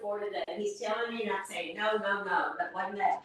afforded that. He's telling me, and I'm saying, no, that wasn't that.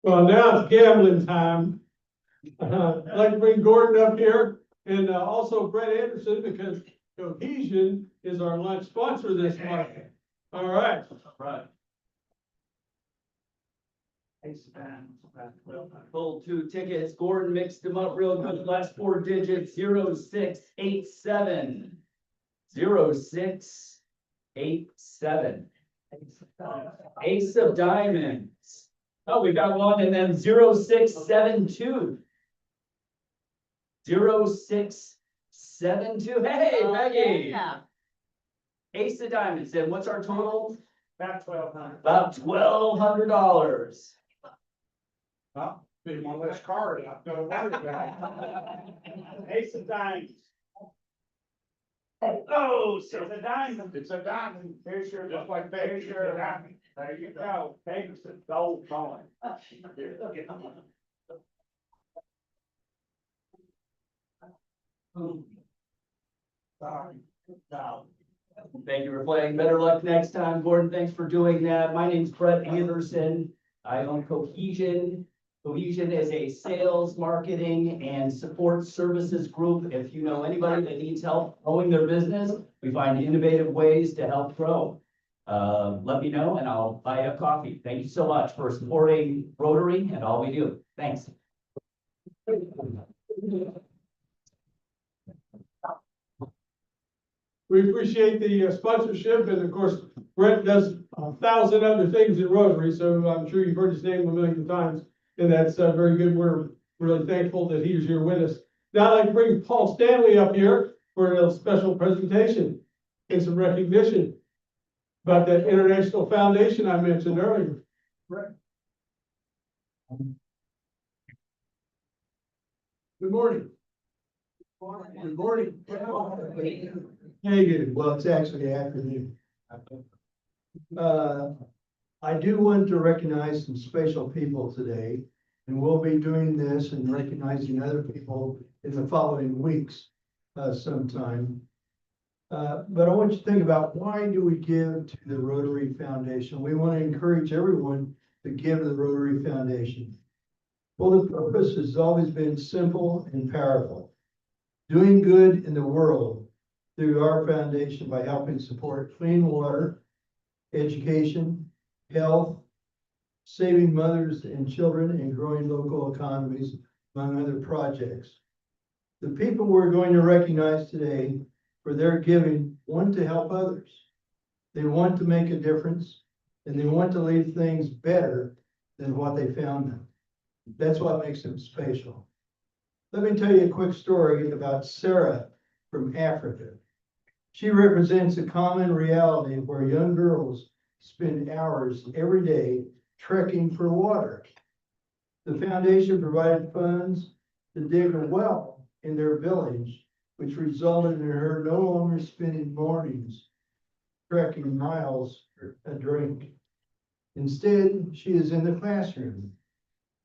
Well, now it's gambling time. I'd like to bring Gordon up here and also Brett Anderson because Cohesion is our lunch sponsor this month. All right. Right. Pulled 2 tickets. Gordon mixed them up real good. Last 4 digits, 0687. 0687. Ace of diamonds. Oh, we got one, and then 0672. 0672. Hey, Maggie. Yeah. Ace of diamonds. And what's our total? About $1,200. About $1,200. Well, be one less card. I've got to worry about. Ace of diamonds. Oh, so it's a diamond. It's a diamond. Here's your, just like that. Here's your diamond. There you go, thanks, it's gold coin. Sorry, no. Thank you for playing. Better luck next time, Gordon. Thanks for doing that. My name's Brett Anderson. I own Cohesion. Cohesion is a sales, marketing, and support services group. If you know anybody that needs help growing their business, we find innovative ways to help grow. Let me know and I'll buy you a coffee. Thank you so much for supporting Rotary and all we do. Thanks. We appreciate the sponsorship, and of course, Brett does 1,000 other things in Rotary, so I'm sure you've heard his name a million times, and that's very good. We're really thankful that he's here with us. Now I'd like to bring Paul Stanley up here for a special presentation and some recognition about that international foundation I mentioned earlier. Good morning. Good morning. Hey, good. Well, it's actually afternoon. I do want to recognize some special people today, and we'll be doing this and recognizing other people in the following weeks, sometime. But I want you to think about, why do we give to the Rotary Foundation? We want to encourage everyone to give to the Rotary Foundation. Well, the purpose has always been simple and powerful. Doing good in the world through our foundation by helping support clean water, education, health, saving mothers and children, and growing local economies, among other projects. The people we're going to recognize today for their giving want to help others. They want to make a difference, and they want to leave things better than what they found them. That's what makes them special. Let me tell you a quick story about Sarah from Africa. She represents a common reality where young girls spend hours every day trekking for water. The foundation provided funds to dig a well in their village, which resulted in her no longer spending mornings trekking miles for a drink. Instead, she is in the classroom.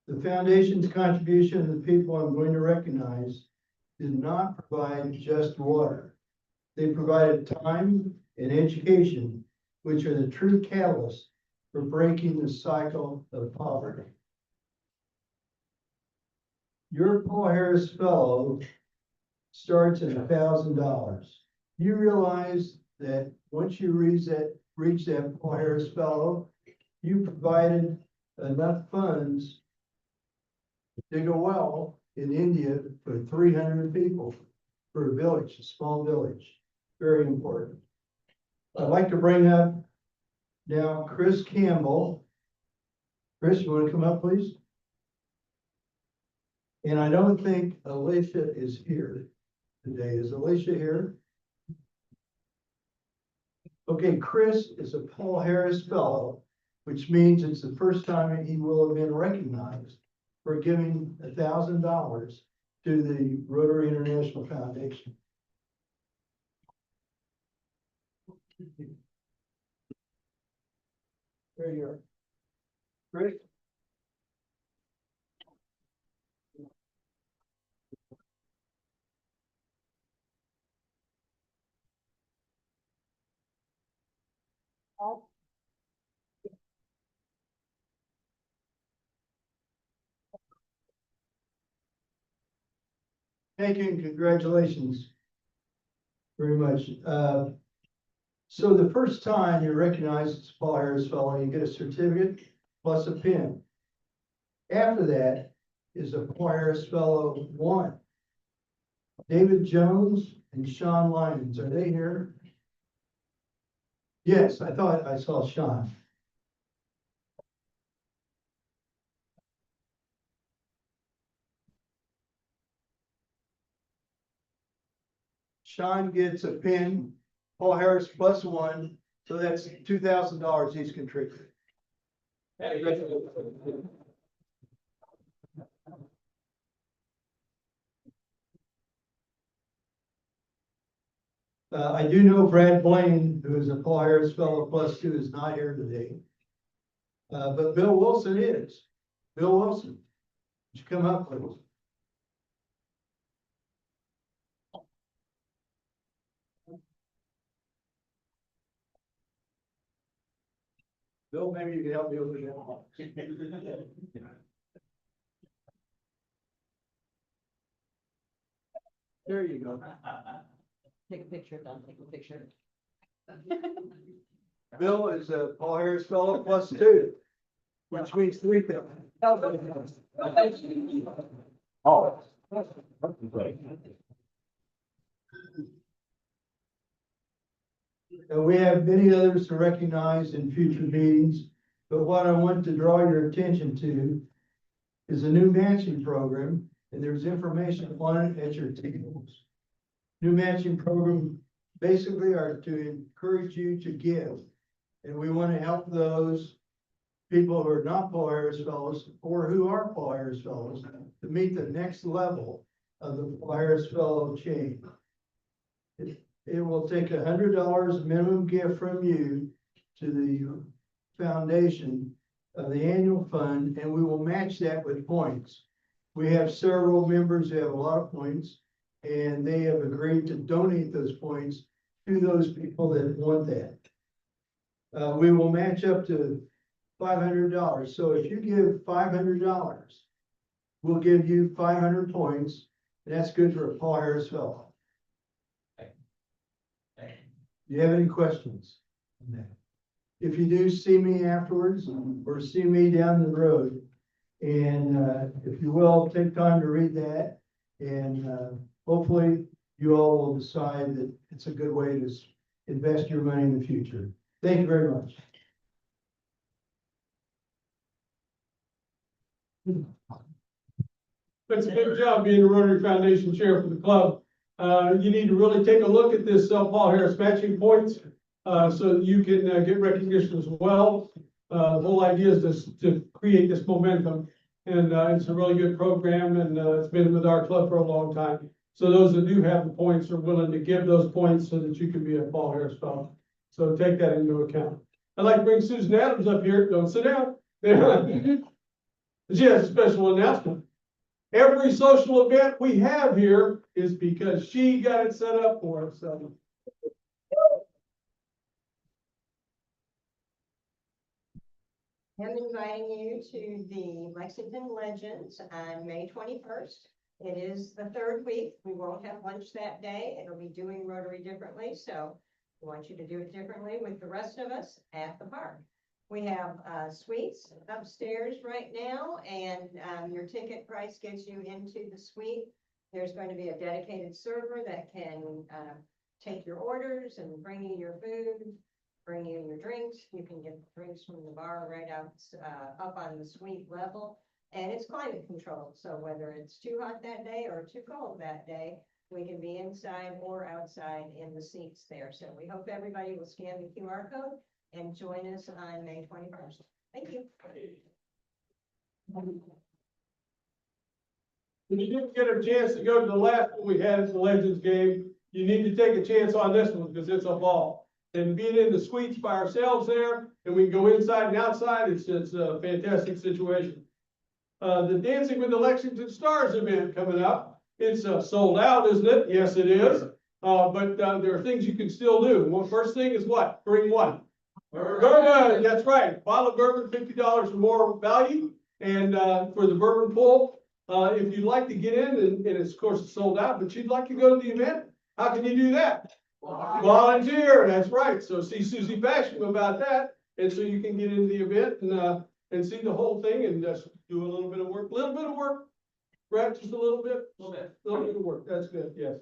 The foundation's contribution to the people I'm going to recognize did not provide just water. They provided time and education, which are the true catalyst for breaking the cycle of poverty. Your Paul Harris Fellow starts at $1,000. You realize that once you reach that Paul Harris Fellow, you provided enough funds to dig a well in India for 300 people for a village, a small village. Very important. I'd like to bring up now Chris Campbell. Chris, you want to come up, please? And I don't think Alicia is here today. Is Alicia here? Okay, Chris is a Paul Harris Fellow, which means it's the first time he will have been recognized for giving $1,000 to the Rotary International Foundation. There you are. Chris? Thank you and congratulations very much. So the first time you're recognized as Paul Harris Fellow, you get a certificate plus a pin. After that is a Paul Harris Fellow 1. David Jones and Sean Lyons, are they here? Yes, I thought I saw Sean. Sean gets a pin, Paul Harris plus 1, so that's $2,000 he's contributed. I do know Brad Blaine, who is a Paul Harris Fellow plus 2, is not here today. But Bill Wilson is. Bill Wilson, would you come up, please? Bill, maybe you can help me over here. There you go. Take a picture, don't take a picture. Bill is a Paul Harris Fellow +2, which means 3 things. Oh. And we have many others to recognize in future meetings, but what I want to draw your attention to is a new matching program, and there's information on it at your tables. New matching program basically are to encourage you to give, and we want to help those people who are not Paul Harris Fellows or who are Paul Harris Fellows to meet the next level of the Paul Harris Fellow chain. It will take $100 minimum gift from you to the foundation of the annual fund, and we will match that with points. We have several members who have a lot of points, and they have agreed to donate those points to those people that want that. We will match up to $500. So if you give $500, we'll give you 500 points. And that's good for a Paul Harris Fellow. Do you have any questions on that? If you do, see me afterwards or see me down the road. And if you will, take time to read that. And hopefully you all will decide that it's a good way to invest your money in the future. Thank you very much. That's a good job being the Rotary Foundation Chair for the club. You need to really take a look at this Paul Harris matching points so that you can get recognition as well. The whole idea is to create this momentum, and it's a really good program, and it's been with our club for a long time. So those that do have the points are willing to give those points so that you can be a Paul Harris Fellow. So take that into account. I'd like to bring Susan Adams up here. Don't sit down. She has a special announcement. Every social event we have here is because she got it set up for us, so. I'm inviting you to the Lexington Legends on May 21st. It is the third week. We won't have lunch that day. It'll be doing Rotary differently, so we want you to do it differently with the rest of us at the park. We have suites upstairs right now, and your ticket price gets you into the suite. There's going to be a dedicated server that can take your orders and bring you your food, bring you your drinks. You can get drinks from the bar right out up on the suite level, and it's climate controlled. So whether it's too hot that day or too cold that day, we can be inside or outside in the seats there. So we hope everybody will scan the QR code and join us on May 21st. Thank you. When you didn't get a chance to go to the last one we had at the Legends game, you need to take a chance on this one because it's a ball. And being in the suites by ourselves there, and we can go inside and outside, it's a fantastic situation. The Dancing with the Lexington Stars event coming up, it's sold out, isn't it? Yes, it is. But there are things you can still do. Well, first thing is what? Bring what? Bourbon, that's right. Bottle of bourbon, $50 or more value. And for the bourbon pool, if you'd like to get in, and it's of course sold out, but you'd like to go to the event, how can you do that? Volunteer, that's right. So see Susie Basham about that. And so you can get into the event and see the whole thing and just do a little bit of work, Brett, just a little bit of work. That's good, yes.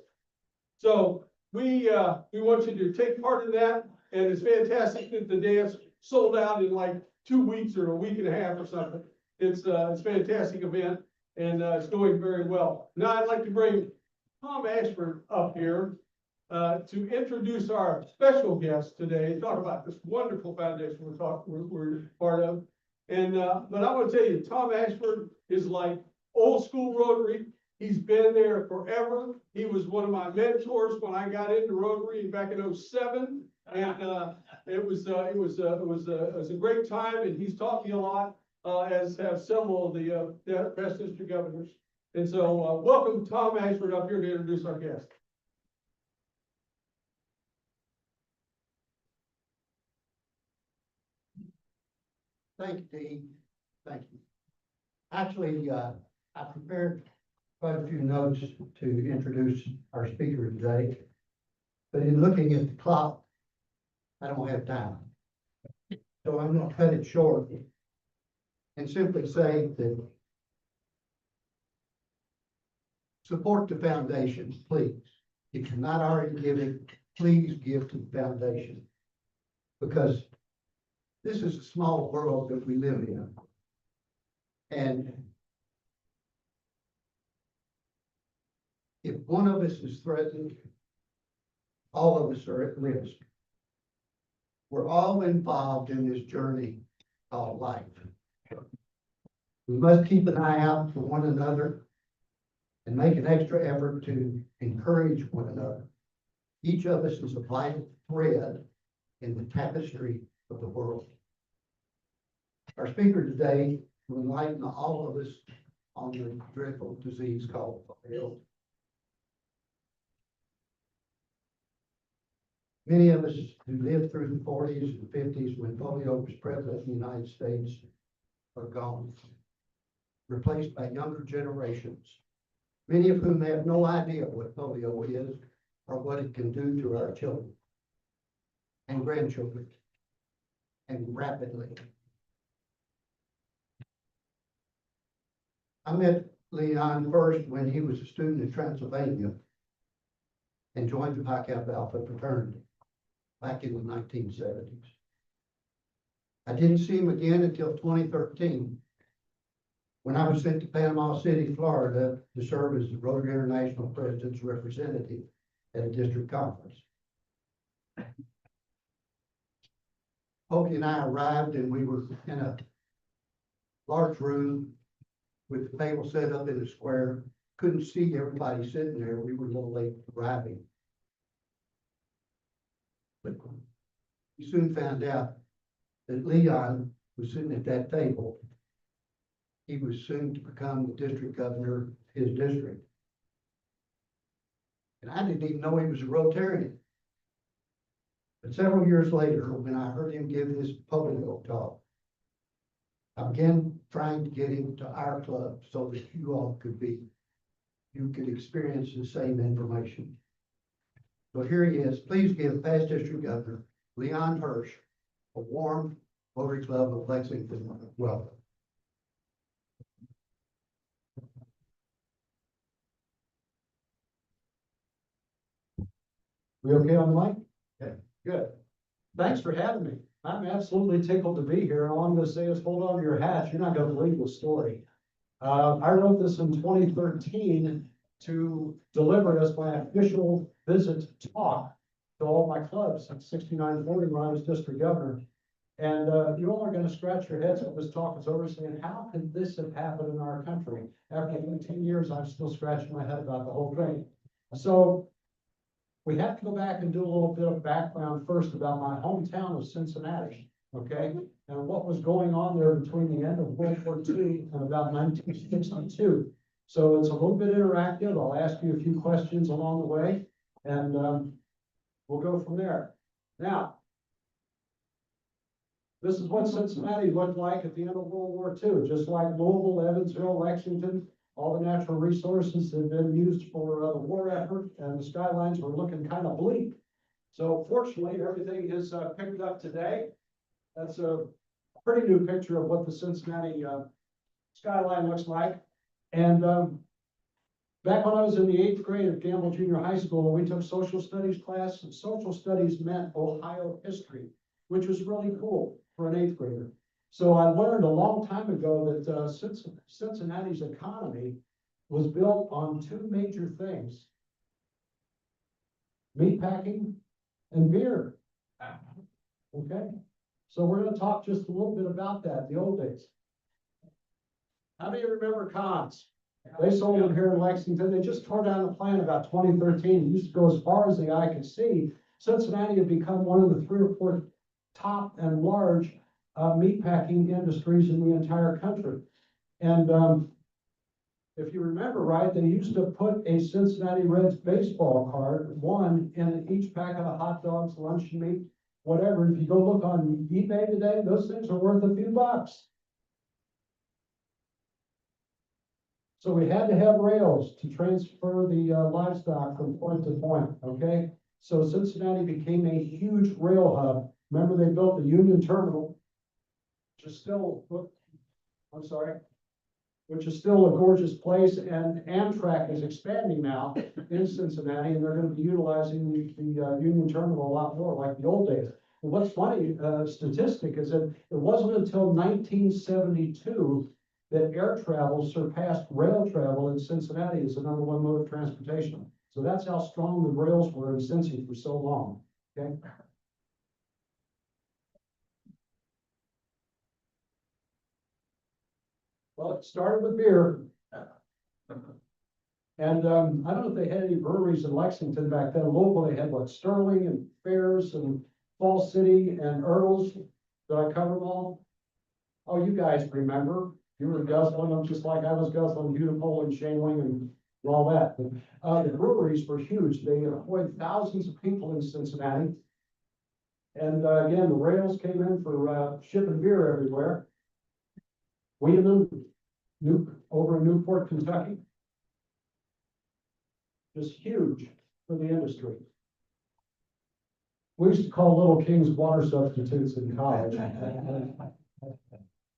So we want you to take part in that. And it's fantastic that the dance sold out in like 2 weeks or a week and a half or something. It's a fantastic event, and it's going very well. Now I'd like to bring Tom Ashford up here to introduce our special guest today, talk about this wonderful foundation we're part of. And but I want to tell you, Tom Ashford is like old school Rotary. He's been there forever. He was one of my mentors when I got into Rotary back in '07. And, it was a great time, and he's taught me a lot, as have several of the past district governors. And so, welcome Tom Ashford up here to introduce our guest. Thank you, Dean. Thank you. Actually, I prepared quite a few notes to introduce our speaker today. But in looking at the clock, I don't have time. So I'm gonna cut it short and simply say that support the foundation, please. If you're not already giving, please give to the foundation. Because this is a small world that we live in. And if one of us is threatened, all of us are at risk. We're all involved in this journey called life. We must keep an eye out for one another and make an extra effort to encourage one another. Each of us is a vital thread in the tapestry of the world. Our speaker today will enlighten all of us on the dreadful disease called polio. Many of us who lived through the 40s and 50s when polio was prevalent in the United States are gone, replaced by younger generations, many of whom have no idea what polio is or what it can do to our children and grandchildren, and rapidly. I met Leon first when he was a student in Transylvania and joined the Pi Kappa Alpha fraternity back in the 1970s. I didn't see him again until 2013, when I was sent to Panama City, Florida, to serve as the Rotary International President's representative at a district conference. Opie and I arrived, and we were in a large room with the table set up in a square. Couldn't see everybody sitting there. We were a little late arriving. But we soon found out that Leon was sitting at that table. He was soon to become the district governor of his district. And I didn't even know he was a Rotarian. But several years later, when I heard him give his polio talk, I began trying to get him to our club so that you could experience the same information. So here he is. Please give past district governor Leon Hirsch a warm Rotary Club of Lexington welcome. We okay on the mic? Okay, good. Thanks for having me. I'm absolutely tickled to be here. All I'm gonna say is hold on to your hats. You're not gonna believe the story. I wrote this in 2013 to deliver as my official visit talk to all my clubs at 6940 when I was district governor. And you all are gonna scratch your heads when this talk is over saying, how could this have happened in our country? After 18 years, I'm still scratching my head about the whole thing. So we have to go back and do a little bit of background first about my hometown of Cincinnati, okay? And what was going on there between the end of World War II and about 1962. So it's a little bit interactive. I'll ask you a few questions along the way, and we'll go from there. Now, this is what Cincinnati looked like at the end of World War II, just like Louisville, Evansville, Lexington. All the natural resources had been used for the war effort, and the skylines were looking kind of bleak. So fortunately, everything is picked up today. That's a pretty new picture of what the Cincinnati skyline looks like. And back when I was in the 8th grade at Gamble Junior High School, we took social studies class, and social studies meant Ohio history, which was really cool for an 8th grader. So I learned a long time ago that Cincinnati's economy was built on two major things: meatpacking and beer. Okay, so we're going to talk just a little bit about that, the old days. How many remember cons? They sold it here in Lexington. They just tore down the plant about 2013. It used to go as far as the eye could see. Cincinnati had become one of the 3 or 4 top and large meatpacking industries in the entire country. And if you remember right, they used to put a Cincinnati Reds baseball card, one in each pack of the hot dogs, luncheon meat, whatever. If you go look on eBay today, those things are worth a few bucks. So we had to have rails to transfer the livestock from point to point, okay? So Cincinnati became a huge rail hub. Remember, they built the Union Terminal, which is still, I'm sorry, which is still a gorgeous place, and Amtrak is expanding now in Cincinnati, and they're gonna be utilizing the Union Terminal a lot more, like the old days. And what's funny, statistic is that it wasn't until 1972 that air travel surpassed rail travel in Cincinnati as the #1 mode of transportation. So that's how strong the rails were in Cincy for so long, okay? Well, it started with beer. And, I don't know if they had any breweries in Lexington back then. Local, they had what, Sterling and Fairs and Fall City and Earls. Did I cover them all? Oh, you guys remember? You were guzzling them just like I was guzzling Beautiful and Shaneling and all that. But, the breweries were huge. They employed thousands of people in Cincinnati. And, again, the rails came in for, shipping beer everywhere. Wheeling, over in Newport, Kentucky. Just huge for the industry. We used to call Little Kings water substitutes in college.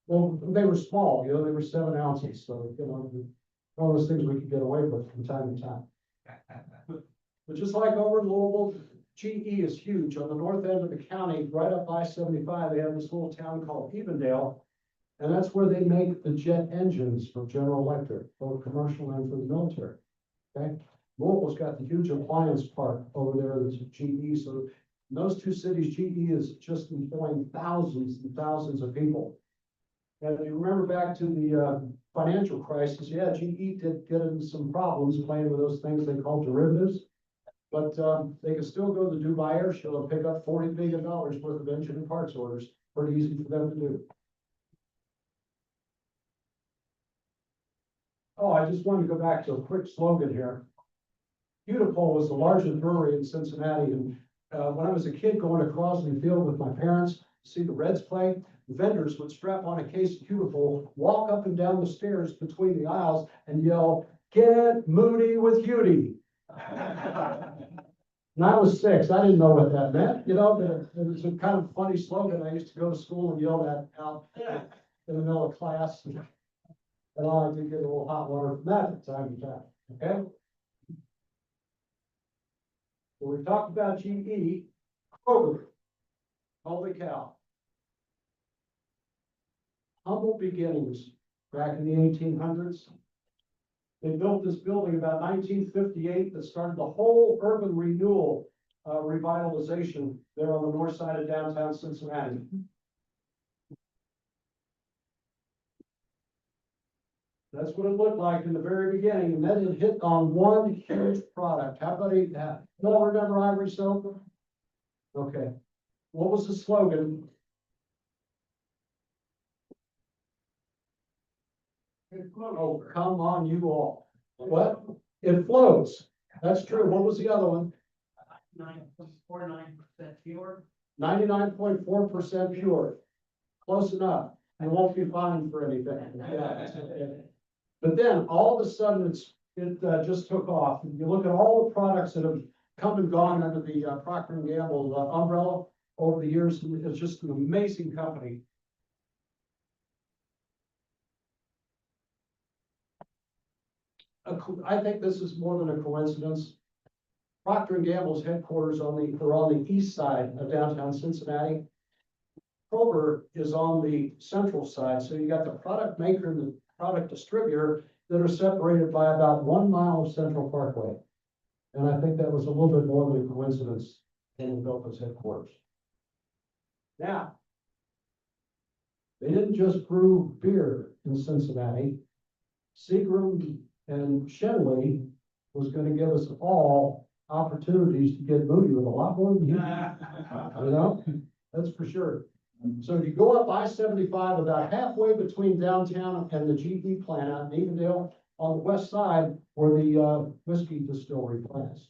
Well, they were small, you know, they were 7 ounces, so, you know, one of those things we could get away with from time to time. But just like over in Louisville, GE is huge. On the north end of the county, right up I-75, they have this little town called Evendale. And that's where they make the jet engines for General Electric, both commercial and for the military. Okay, Louisville's got the huge appliance park over there that's GE. So in those 2 cities, GE is just employing thousands and thousands of people. And if you remember back to the financial crisis, yeah, GE did get into some problems playing with those things they call derivatives. But they can still go to the Dubai Air Show and pick up $40 billion worth of engine and parts orders. Pretty easy for them to do. Oh, I just wanted to go back to a quick slogan here. Beautiful was the largest brewery in Cincinnati, and when I was a kid going across the field with my parents to see the Reds play, the vendors would strap on a case of Beautiful, walk up and down the stairs between the aisles and yell, "Get moody with Hewdy." And I was 6, I didn't know what that meant, you know, but it was a kind of funny slogan. I used to go to school and yell that out in the middle of class. And I did get a little hot water from that from time to time, okay? So we talked about GE, Kroger. Holy cow. Humble beginnings back in the 1800s. They built this building about 1958 that started the whole urban renewal revitalization there on the north side of downtown Cincinnati. That's what it looked like in the very beginning, and then it hit on one huge product. How about that? You all remember Ivory Soap? Okay. What was the slogan? Oh, come on, you all. What? It floats. That's true. What was the other one? 9.49% pure. 99.4% pure. Close enough. You won't be fined for anything. Yeah. But then all of a sudden it just took off. You look at all the products that have come and gone under the Procter & Gamble umbrella over the years. It's just an amazing company. I think this is more than a coincidence. Procter & Gamble's headquarters are on the east side of downtown Cincinnati. Kroger is on the central side, so you got the product maker and the product distributor that are separated by about 1 mile of Central Parkway. And I think that was a little bit more than a coincidence when we built those headquarters. Now, they didn't just brew beer in Cincinnati. Seagram And Shenley was gonna give us all opportunities to get booty with a lot more than you. You know, that's for sure. So if you go up I-75, about halfway between downtown and the GE plant out in Evendale, on the west side where the whiskey distillery plants.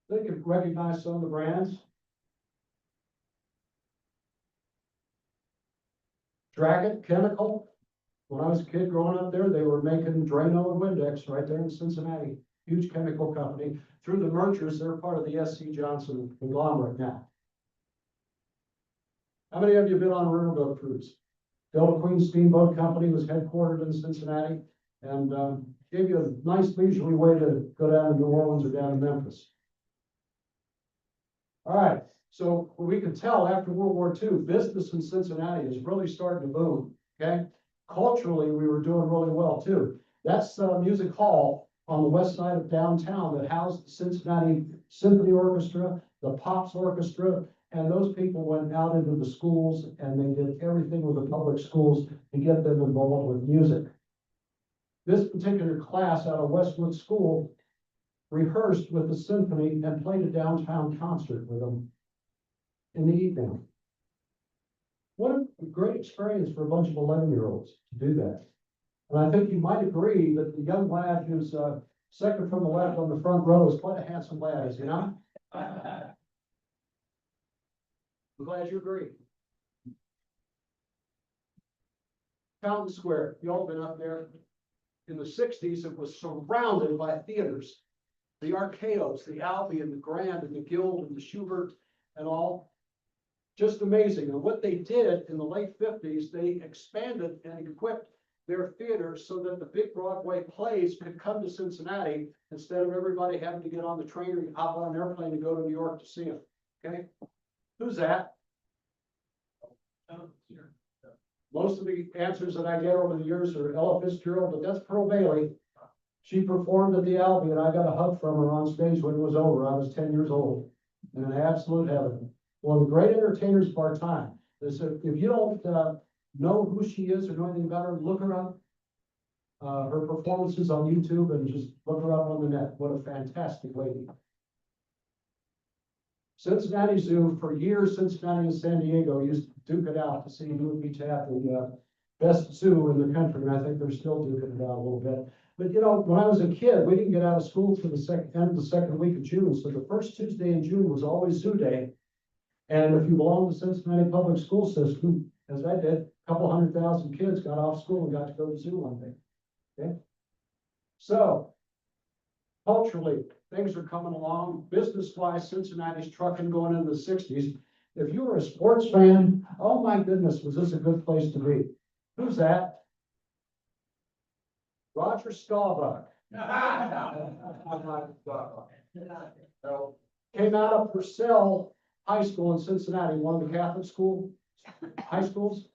They could recognize some of the brands. Dragon Chemical. When I was a kid growing up there, they were making Drano and Windex right there in Cincinnati. Huge chemical company. Through the mergers, they're part of the SC Johnson conglomerate now. How many of you have been on a riverboat cruise? Delta Queen Steamboat Company was headquartered in Cincinnati and gave you a nice leisurely way to go down to New Orleans or down to Memphis. All right, so we could tell after World War II, business in Cincinnati is really starting to boom, okay? Culturally, we were doing really well too. That's Music Hall on the west side of downtown that housed the Cincinnati Symphony Orchestra, the Pops Orchestra, and those people went out into the schools and they did everything with the public schools to get them involved with music. This particular class out of Westwood School rehearsed with the symphony and played a downtown concert with them in the evening. What a great experience for a bunch of 11-year-olds to do that. And I think you might agree that the young lad who's second from the left on the front row is quite a handsome lad, is he not? I'm glad you agree. Fountain Square, you all been up there? In the 60s, it was surrounded by theaters. The Archaeos, the Albion, the Grand, and the Guild, and the Schubert, and all. Just amazing. And what they did in the late 50s, they expanded and equipped their theaters so that the big Broadway plays could come to Cincinnati instead of everybody having to get on the train or hop on an airplane to go to New York to see them. Okay? Who's that? Most of the answers that I get over the years are Ella Fitzgerald, but that's Pearl Bailey. She performed at the Albion. I got a hug from her on stage when it was over. I was 10 years old in an absolute heaven. One of the great entertainers of our time. If you don't know who she is or know anything about her, look her up. Her performances on YouTube and just look her up on the net. What a fantastic lady. Cincinnati Zoo, for years, Cincinnati and San Diego used to duke it out to see who would be to have the best zoo in the country. And I think they're still duking it out a little bit. But you know, when I was a kid, we didn't get out of school till the end of the second week of June. So the first Tuesday in June was always Zoo Day. And if you belong to the Cincinnati public school system, as I did, a couple 100,000 kids got off school and got to go to the zoo one day. Okay. So culturally, things are coming along. Business-wise, Cincinnati's trucking going into the 60s. If you were a sports fan, oh my goodness, was this a good place to be? Who's that? Roger Staubach. Came out of Purcell High School in Cincinnati, one of the Catholic high schools.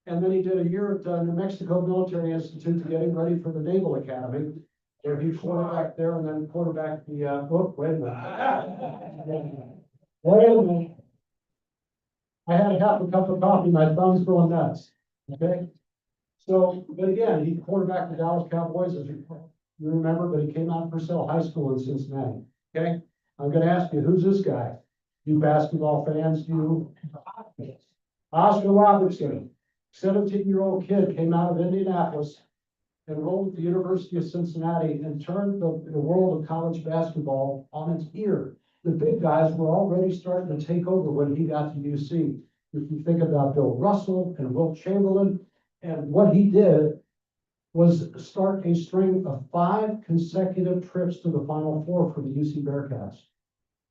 And then he did a year at New Mexico Military Institute to get him ready for the Naval Academy. Where he quarterbacked there and then quarterbacked the, wait a minute. Wait a minute. I had half a cup of coffee, my thumb's going nuts, okay? So, but again, he quarterbacked the Dallas Cowboys, as you remember, but he came out of Purcell High School in Cincinnati, okay? I'm gonna ask you, who's this guy? You basketball fans, you? Oscar Robertson, 17-year-old kid, came out of Indianapolis, enrolled at the University of Cincinnati, and turned the world of college basketball on its ear. The big guys were already starting to take over when he got to UC. If you think about Bill Russell and Wilt Chamberlain, and what he did was start a string of 5 consecutive trips to the Final Four for the UC Bearcats.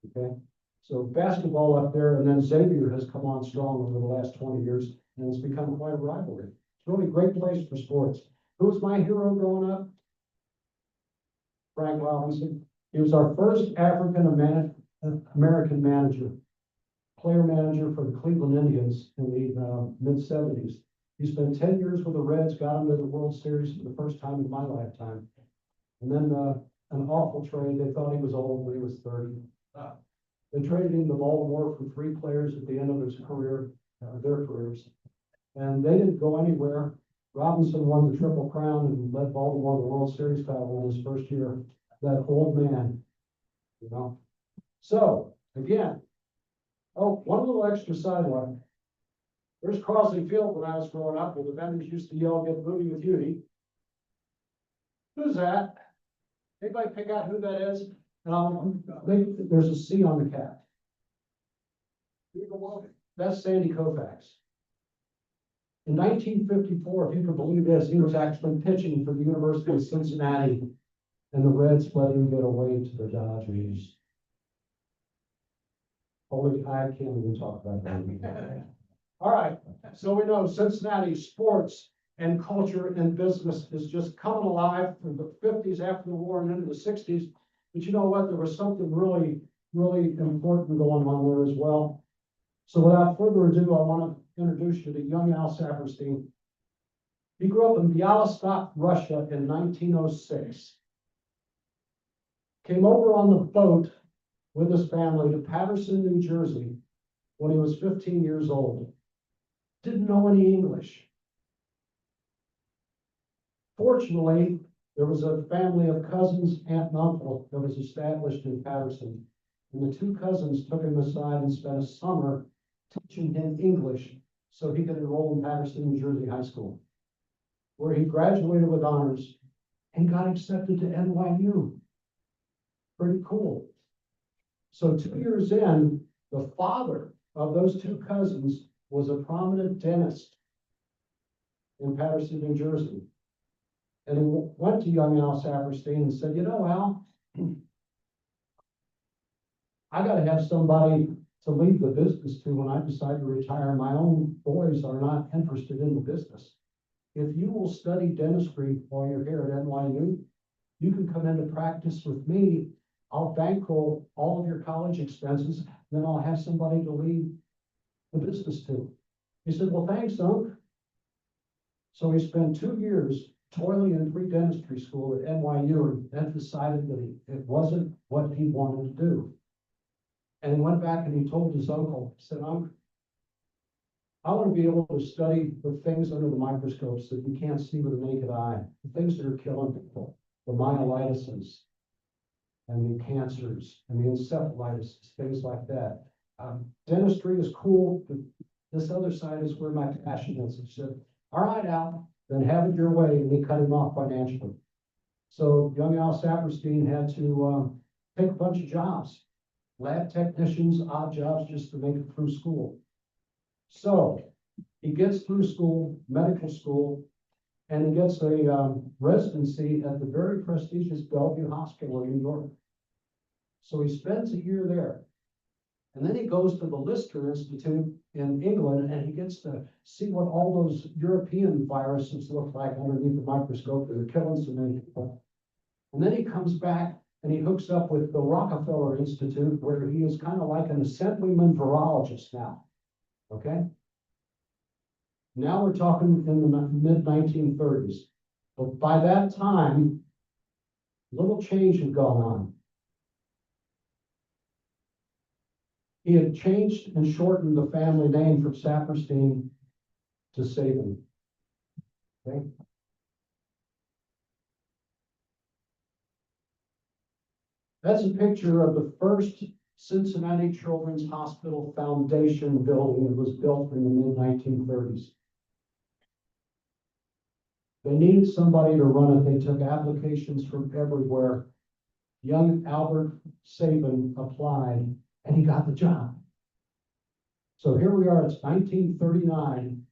Okay, so basketball up there, and then Xavier has come on strong over the last 20 years, and it's become quite a rivalry. It's really a great place for sports. Who was my hero growing up? Frank Robinson. He was our first African American manager, player manager for the Cleveland Indians in the mid-70s. He spent 10 years with the Reds, got him to the World Series for the first time in my lifetime. And then an awful trade. They thought he was old when he was 30. They traded him to Baltimore for 3 players at the end of his career, their careers. And they didn't go anywhere. Robinson won the Triple Crown and led Baltimore to the World Series title in his first year. That old man, you know. So, again, oh, one little extra sideline. There's Crossing Field when I was growing up, where the vendors used to yell, "Get booty with Judy." Who's that? Anybody pick out who that is? There's a C on the cap. That's Sandy Koufax. In 1954, if you can believe this, he was actually pitching for the University of Cincinnati, and the Reds let him get away to the Dodgers. Holy, I can't even talk about that. All right, so we know Cincinnati sports and culture and business is just coming alive from the 50s after the war and into the 60s. But you know what? There was something really, really important going on there as well. So without further ado, I want to introduce you to young Al Saperstein. He grew up in Bialystok, Russia in 1906. Came over on the boat with his family to Paterson, New Jersey when he was 15 years old. Didn't know any English. Fortunately, there was a family of cousins, aunt and uncle, that was established in Paterson. And the two cousins took him aside and spent a summer teaching him English so he could enroll in Paterson, New Jersey High School, where he graduated with honors and got accepted to NYU. Pretty cool. So 2 years in, the father of those two cousins was a prominent dentist in Paterson, New Jersey. And he went to young Al Saperstein and said, "You know, Al, I got to have somebody to lead the business to when I decide to retire. My own boys are not interested in the business. If you will study dentistry while you're here at NYU, you can come into practice with me. I'll bankroll all of your college expenses, then I'll have somebody to lead the business to." He said, "Well, thanks, Unc." So he spent 2 years toiling in pre-dentistry school at NYU and then decided that it wasn't what he wanted to do. And he went back and he told his uncle, he said, "Unc, I want to be able to study the things under the microscopes that you can't see with the naked eye, the things that are killing people, the myelitises and the cancers and the encephalitis, things like that. Dentistry is cool, but this other side is where my passion is." He said, "All right, Al, then have it your way," and he cut him off financially. So young Al Saperstein had to take a bunch of jobs, lab technicians, odd jobs, just to make it through school. So he gets through school, medical school, and he gets a residency at the very prestigious Bellevue Hospital in New York. So he spends a year there. And then he goes to the Lister Institute in England, and he gets to see what all those European viruses look like underneath the microscope that are killing so many people. And then he comes back and he hooks up with the Rockefeller Institute, where he is kind of like an assemblyman virologist now. Okay? Now we're talking in the mid-1930s. But by that time, little change had gone on. He had changed and shortened the family name from Saperstein to Sabin. Okay? That's a picture of the first Cincinnati Children's Hospital Foundation building. It was built in the mid-1930s. They needed somebody to run it. They took applications from everywhere. Young Albert Sabin applied, and he got the job. So here we are, it's 1939,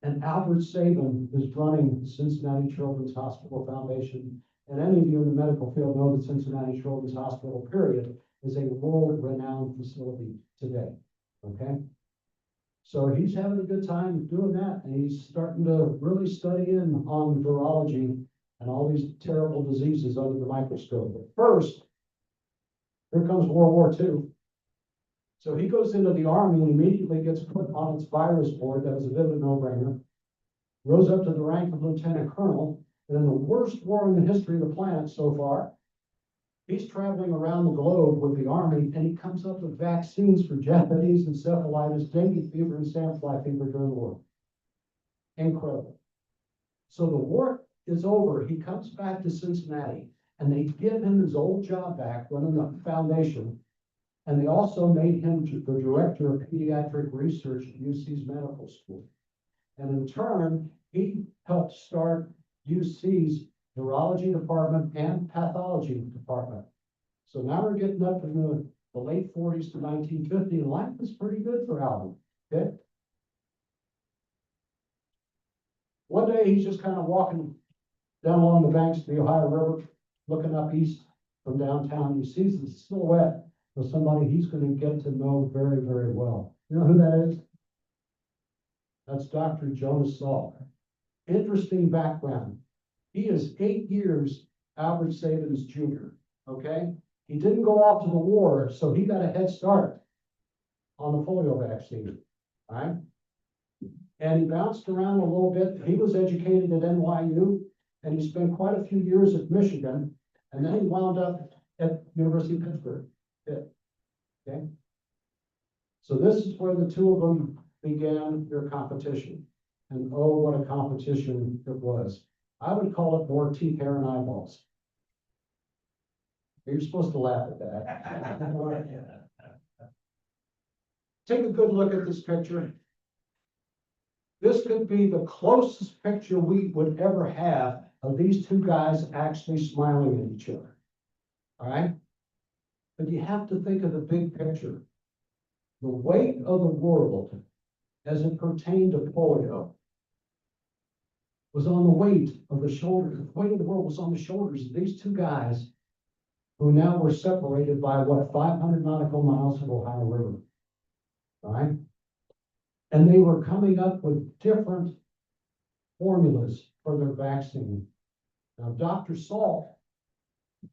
and Albert Sabin is running the Cincinnati Children's Hospital Foundation. And any of you in the medical field know that Cincinnati Children's Hospital, period, is a world-renowned facility today, okay? So he's having a good time doing that, and he's starting to really study in on virology and all these terrible diseases under the microscope. But first, here comes World War II. So he goes into the Army and immediately gets put on its virus board. That was a bit of a no-brainer. Rose up to the rank of lieutenant colonel. And in the worst war in the history of the planet so far, he's traveling around the globe with the Army, and he comes up with vaccines for Japanese encephalitis, dengue fever, and sandfly fever during the war. Incredible. So the war is over. He comes back to Cincinnati and they give him his old job back running the foundation. And they also made him the director of pediatric research at UC's medical school. And in turn, he helped start UC's neurology department and pathology department. So now we're getting up in the late 40s to 1950, and life is pretty good for Alvin, okay? One day, he's just kind of walking down along the banks of the Ohio River, looking up east from downtown. He sees the silhouette of somebody he's going to get to know very, very well. You know who that is? That's Dr. Jonas Salk. Interesting background. He is 8 years Albert Sabin's junior, okay? He didn't go off to the war, so he got a head start on the polio vaccine, all right? And he bounced around a little bit. He was educated at NYU, and he spent quite a few years at Michigan, and then he wound up at University of Pittsburgh. Okay? So this is where the two of them began their competition. And oh, what a competition it was. I would call it more teeth, hair, and eyeballs. You're supposed to laugh at that. Take a good look at this picture. This could be the closest picture we would ever have of these two guys actually smiling at each other. All right? But you have to think of the big picture. The weight of the world as it pertained to polio was on the weight of the shoulders. The weight of the world was on the shoulders of these two guys who now were separated by what, 500 nautical miles of Ohio River, right? And they were coming up with different formulas for their vaccine. Now, Dr. Salk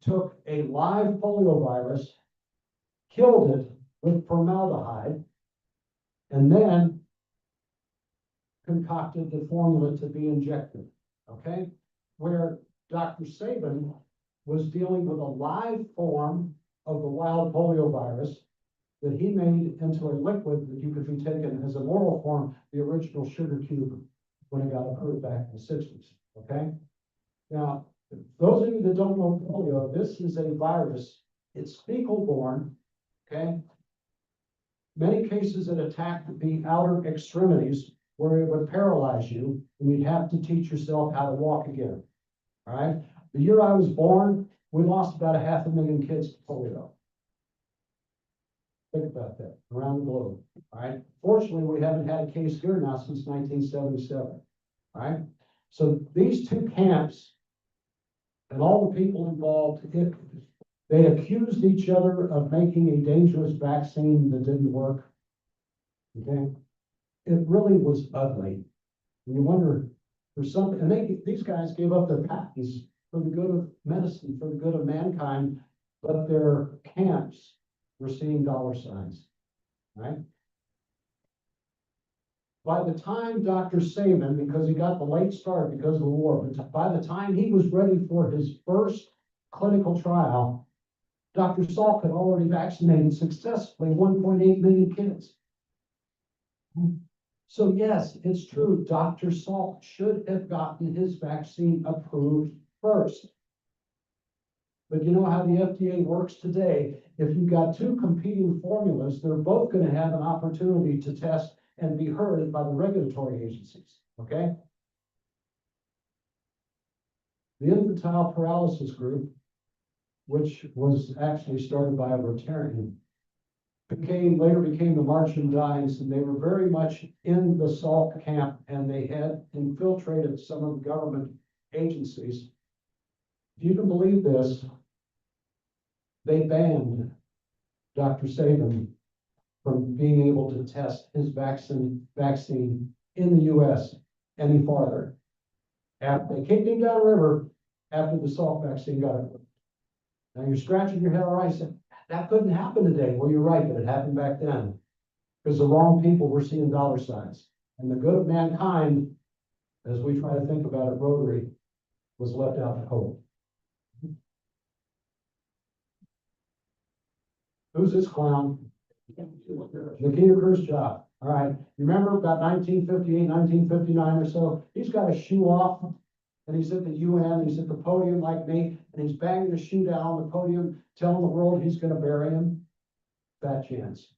took a live polio virus, killed it with formaldehyde, and then concocted the formula to be injected, okay? Where Dr. Sabin was dealing with a live form of the wild polio virus that he made into a liquid that you could be taken as an oral form, the original sugar cube, when it got approved back in the 60s, okay? Now, those of you that don't know polio, this is a virus. It's fecal-borne, okay? Many cases it attacked the outer extremities where it would paralyze you and you'd have to teach yourself how to walk again, all right? The year I was born, we lost about 500,000 kids to polio. Think about that, around the globe, all right? Fortunately, we haven't had a case here now since 1977, all right? So these two camps and all the people involved, they accused each other of making a dangerous vaccine that didn't work, okay? It really was ugly. And you wonder, for something, and these guys gave up their patents for the good of medicine, for the good of mankind, but their camps were seeing dollar signs, right? By the time Dr. Sabin, because he got the late start because of the war, but by the time he was ready for his first clinical trial, Dr. Salk had already vaccinated successfully 1.8 million kids. So yes, it's true, Dr. Salk should have gotten his vaccine approved first. But you know how the FDA works today. If you've got two competing formulas, they're both going to have an opportunity to test and be heard by the regulatory agencies, okay? The infantile paralysis group, which was actually started by a Rotarian, later became the Marching Dimes, and they were very much in the Salk camp, and they had infiltrated some of the government agencies. If you can believe this, they banned Dr. Sabin from being able to test his vaccine in the US any farther. After they kicked him down the river after the Salk vaccine got approved. Now you're scratching your head, all right, saying, that couldn't happen today. Well, you're right, but it happened back then. Because the wrong people were seeing dollar signs. And the good of mankind, as we try to think about it, Rotary, was left out in cold. Who's this clown? Nikita Khrushchev. All right. You remember about 1958, 1959 or so? He's got a shoe off and he's at the UN, he's at the podium like me, and he's banging the shoe down on the podium, telling the world he's gonna bury him. Fat chance.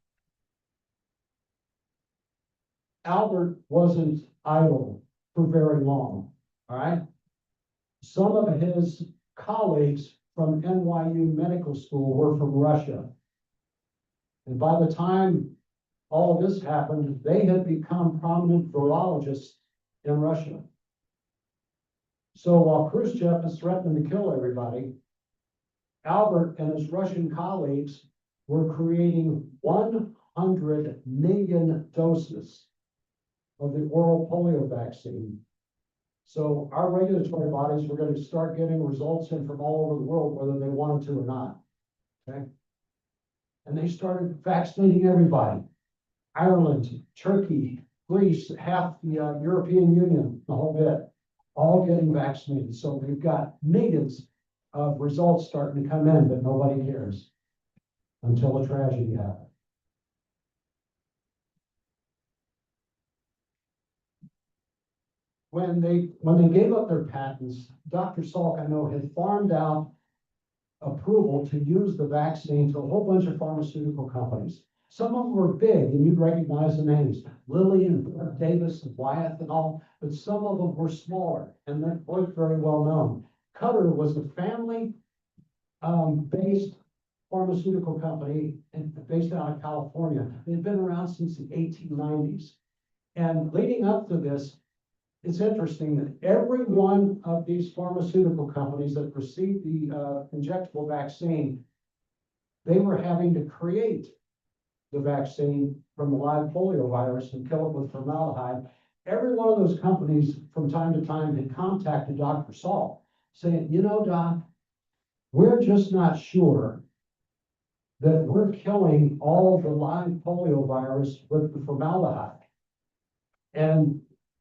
Albert wasn't idle for very long, all right? Some of his colleagues from NYU Medical School were from Russia. And by the time all of this happened, they had become prominent virologists in Russia. So while Khrushchev is threatening to kill everybody, Albert and his Russian colleagues were creating 100 million doses of the oral polio vaccine. So our regulatory bodies were going to start getting results in from all over the world, whether they wanted to or not. Okay. And they started vaccinating everybody. Ireland, Turkey, Greece, half the European Union, the whole bit, all getting vaccinated. So we've got millions of results starting to come in, but nobody cares until a tragedy happens. When they gave up their patents, Dr. Salk, I know, had farmed out approval to use the vaccine to a whole bunch of pharmaceutical companies. Some of them were big, and you'd recognize the names, Lilly and Davis and Wyeth and all, but some of them were smaller, and they're both very well known. Cutter was a family based pharmaceutical company and based out of California. They've been around since the 1890s. And leading up to this, it's interesting that every one of these pharmaceutical companies that received the injectable vaccine, they were having to create the vaccine from the live polio virus and kill it with formaldehyde. Every one of those companies from time to time had contacted Dr. Salk saying, you know, Doc, we're just not sure that we're killing all the live polio virus with the formaldehyde. And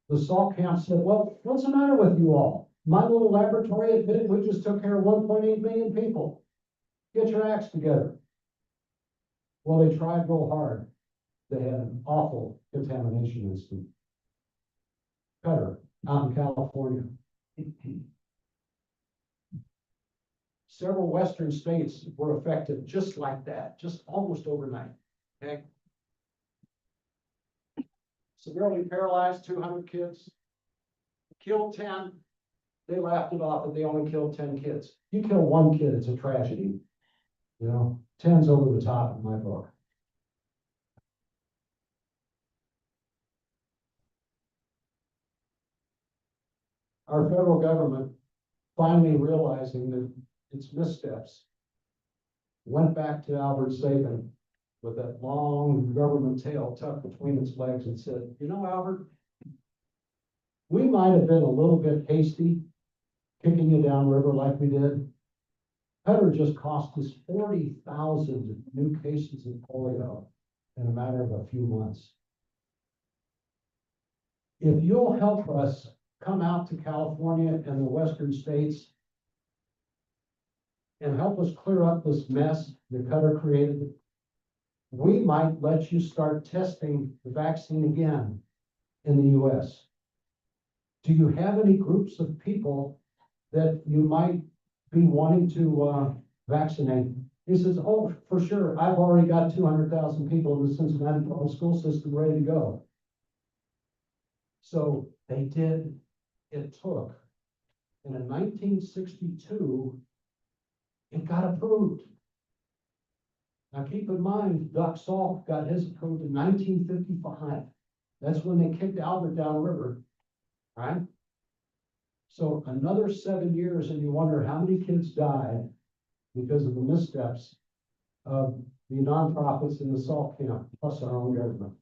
the Salk camp said, well, what's the matter with you all? My little laboratory admitted we just took care of 1.8 million people. Get your acts together. Well, they tried real hard. They had an awful contamination incident. Cutter, out in California. Several Western states were affected just like that, just almost overnight. Okay. Severely paralyzed 200 kids. Killed 10. They laughed it off that they only killed 10 kids. You kill one kid, it's a tragedy. You know, 10's over the top in my book. Our federal government, finally realizing that its missteps, went back to Albert Sabin with that long government tail tucked between its legs and said, you know, Albert, we might have been a little bit hasty kicking you downriver like we did. Cutter just cost us 40,000 new cases of polio in a matter of a few months. If you'll help us come out to California and the Western states and help us clear up this mess that Cutter created, we might let you start testing the vaccine again in the US. Do you have any groups of people that you might be wanting to vaccinate? He says, oh, for sure. I've already got 200,000 people in the Cincinnati public school system ready to go. So they did. It took. And in 1962, it got approved. Now keep in mind, Doc Salk got his approved in 1955. That's when they kicked Albert downriver, right? So another 7 years, and you wonder how many kids died because of the missteps of the nonprofits in the Salk camp, plus our own government.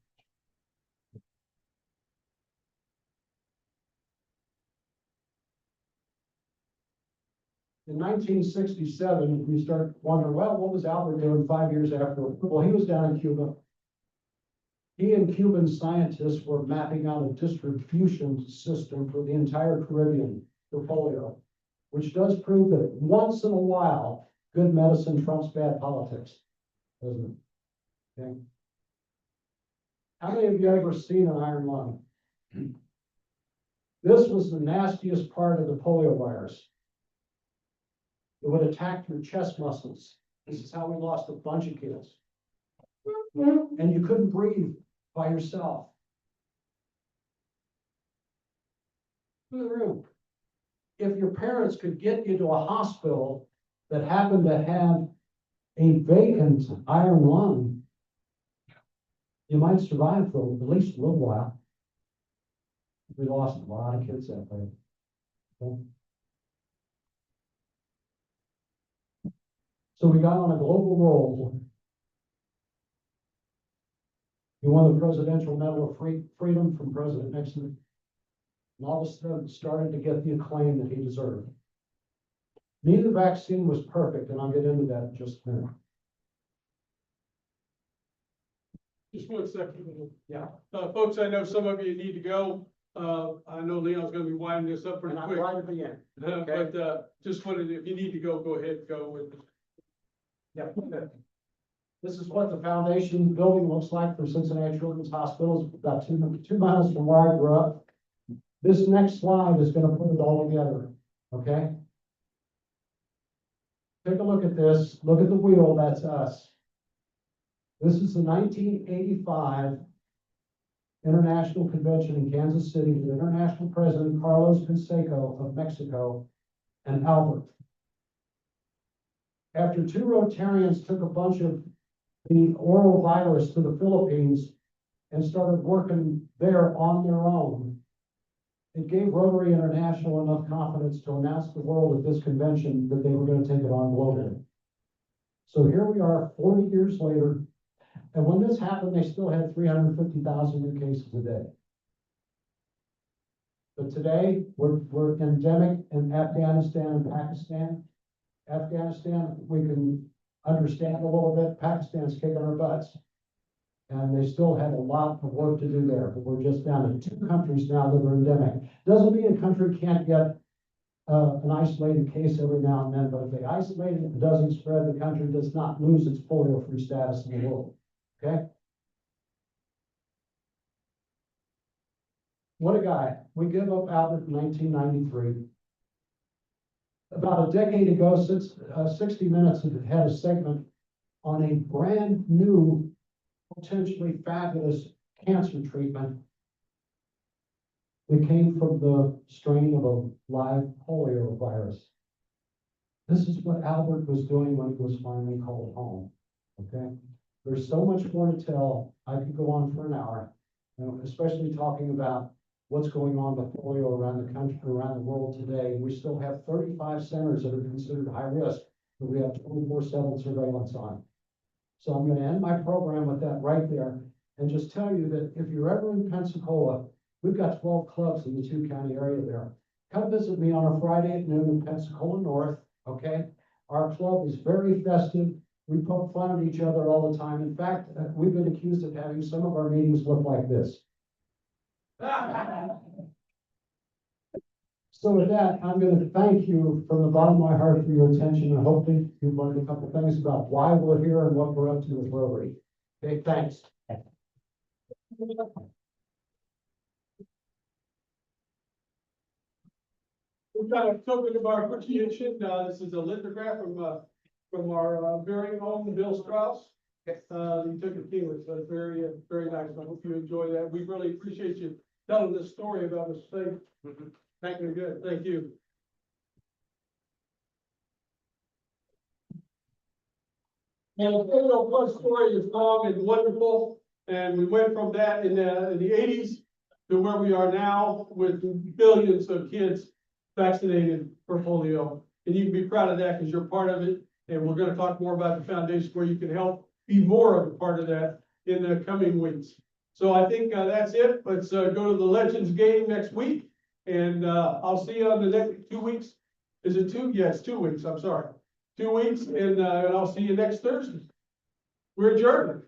In 1967, we start wondering, well, what was Albert doing 5 years after? Well, he was down in Cuba. He and Cuban scientists were mapping out a distribution system for the entire Caribbean for polio, which does prove that once in a while, good medicine trumps bad politics, doesn't it? Okay. How many of you ever seen an iron lung? This was the nastiest part of the polio virus. It would attack your chest muscles. This is how we lost a bunch of kids. And you couldn't breathe by yourself. In the room. If your parents could get you to a hospital that happened to have a vacant iron lung, you might survive for at least a little while. We lost a lot of kids that way. Okay. So we got on a global roll. He won the Presidential Medal of Freedom from President Nixon. And all of a sudden started to get the acclaim that he deserved. Neither vaccine was perfect, and I'll get into that in just a minute. Just 1 second. Yeah. Folks, I know some of you need to go. I know Leon's gonna be winding this up pretty And I'm quick. right at the end. But, just wanted, if you need to go, go ahead, go with it. Yeah. This is what the foundation building looks like for Cincinnati Children's Hospital. It's about 2 miles from where I grew up. This next slide is gonna put it all together, okay? Take a look at this. Look at the wheel, that's us. This is the 1985 International Convention in Kansas City with International President Carlos Canseco of Mexico and Albert. After 2 Rotarians took a bunch of the oral virus to the Philippines and started working there on their own, it gave Rotary International enough confidence to announce to the world at this convention that they were going to take it on globally. So here we are 40 years later, and when this happened, they still had 350,000 new cases a day. But today, we're endemic in Afghanistan and Pakistan. Afghanistan, we can understand a little bit. Pakistan's kicking our butts. And they still have a lot of work to do there, but we're just down to 2 countries now that are endemic. Doesn't mean a country can't get an isolated case every now and then, but if they isolate it and it doesn't spread, the country does not lose its polio-free status in the world, okay? What a guy. We give up Albert in 1993. About a decade ago, 60 Minutes had a segment on a brand new, potentially fabulous cancer treatment that came from the strain of a live polio virus. This is what Albert was doing when he was finally called home, okay? There's so much more to tell. I could go on for an hour, especially talking about what's going on with polio around the country, around the world today. We still have 35 centers that are considered high risk that we have 24/7 surveillance on. So I'm going to end my program with that right there and just tell you that if you're ever in Pensacola, we've got 12 clubs in the 2-county area there. Come visit me on a Friday at noon in Pensacola North, okay? Our club is very festive. We poke fun at each other all the time. In fact, we've been accused of having some of our meetings look like this. So with that, I'm going to thank you from the bottom of my heart for your attention, and hopefully you've learned a couple things about why we're here and what we're up to with Rotary. Okay, thanks. We've got a token of our appreciation. This is a lithograph from our very own Bill Strauss. He took a Keynote, so it's very, very nice. I hope you enjoy that. We really appreciate you telling this story about us. Thank you. Good. Thank you. And the Polio Plus story is long and wonderful, and we went from that in the 80s to where we are now with billions of kids vaccinated for polio. And you can be proud of that because you're part of it. And we're going to talk more about the foundation where you can help be more of a part of that in the coming weeks. So I think that's it. Let's go to the Legends game next week. And I'll see you on the next 2 weeks. Is it 2? Yes, 2 weeks. I'm sorry. 2 weeks. And I'll see you next Thursday. We're adjourned.